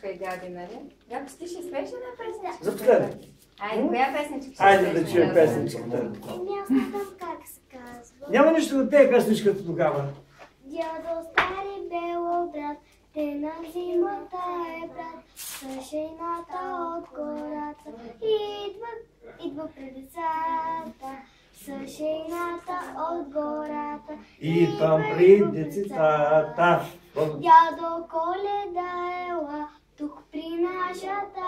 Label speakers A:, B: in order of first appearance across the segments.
A: бабичка и дяди, нали? Габи, ти ще свеш една песничка?
B: Заповядай.
A: Айде, коя песничка ще
B: Хайде да
A: свеш,
B: чуем
A: дядо?
B: песничката.
C: Аз не знам как се казва.
B: Няма нищо да пее песничката тогава.
C: Дядо стари бело брат, те на зимата е брат, с шейната от гората. Идва пред децата, с шейната от гората.
B: Идвам при децата.
C: Дядо Коледа ела, тук при нашата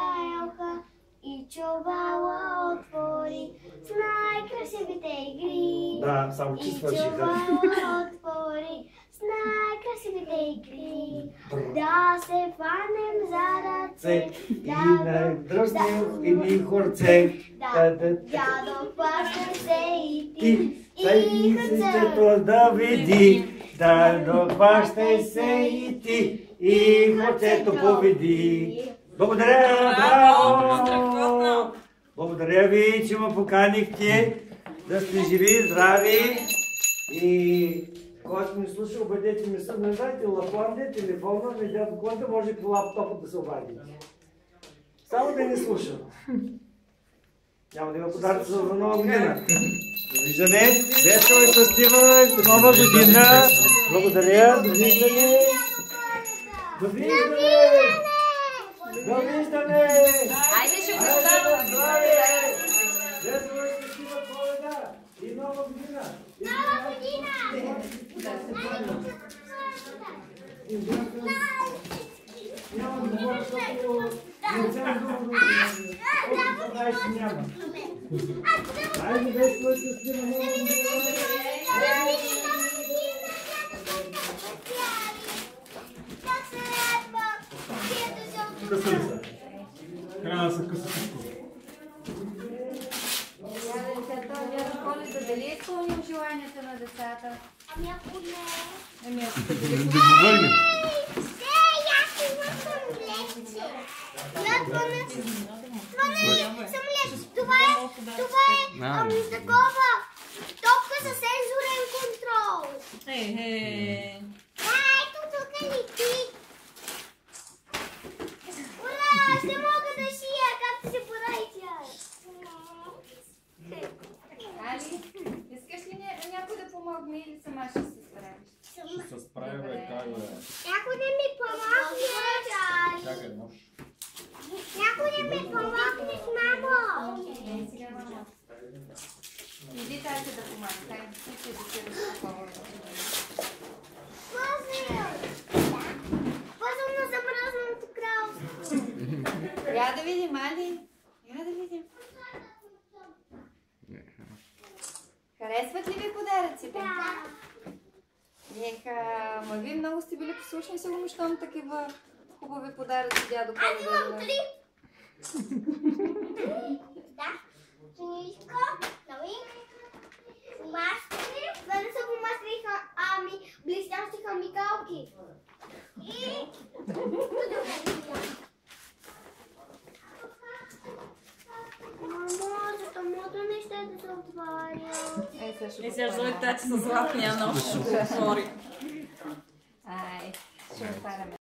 C: елха, и чувала отвори с най-красивите игри.
B: Да, само че
C: И
B: свършиха.
C: чувала отвори с най-красивите игри. Да се фанем за ръце,
B: И на дръснем и ни хорце.
C: дядо плаща се и ти.
B: И сестето да види. Да дохващай се и ти. И хорцето победи. Благодаря! Браво! Благодаря ви, че ме поканихте. Да сте живи, здрави. И който ми слуша, обадете ми се. Не знаете, Лапландия, телефона, медиа конта, може по лаптопа да се обадите. Само да не слушам. Няма да има подаръци за нова година. Довиждане, весело и щастлива за нова година. Благодаря, довиждане. Довиждане! Довиждане!
A: Айде, ще го оставам.
B: Весело и щастлива Коледа и нова година.
C: Нова година!
B: Няма да говоря, защото нецензурно. Колко знаеш, няма. Айде, весело и щастлива нова година.
D: Къса ли са? Трябва да се къса всичко.
A: Дядо Коледа, дали е изпълнил желанията на децата?
C: Ами ако не...
A: Ами ако
D: Да го върнем.
C: Това е такова топка с сензорен контрол. Ето тук лети. Ура! Ще мога да шия, както се прави тя.
A: Али, искаш ли някой да помогне или сама ще се справиш?
D: Ще се справя, бе, как бе.
C: Някой да ми помогне.
D: Чакай, нож.
C: Някой да ми помогне с мамо.
A: Сега мама. Иди тази да помага. Тай, ти да се разпокова.
C: Пъзъл на замръзналото кралство.
A: Я да видим, Али. Я да видим. Харесват ли ви подаръците?
C: Да.
A: Еха, ма вие много сте били послушни, сигурно, щом такива хубави подаръци дядо
C: Аз
A: Коледа.
C: имам 3. Да. Книжка, новинка, маски. Да не са помаскали, ами блестящи химикалки. И... Мамо, зато моето не ще да се отваря.
A: Е, сега ще
E: И сега Зои тати с златния нож. Сори.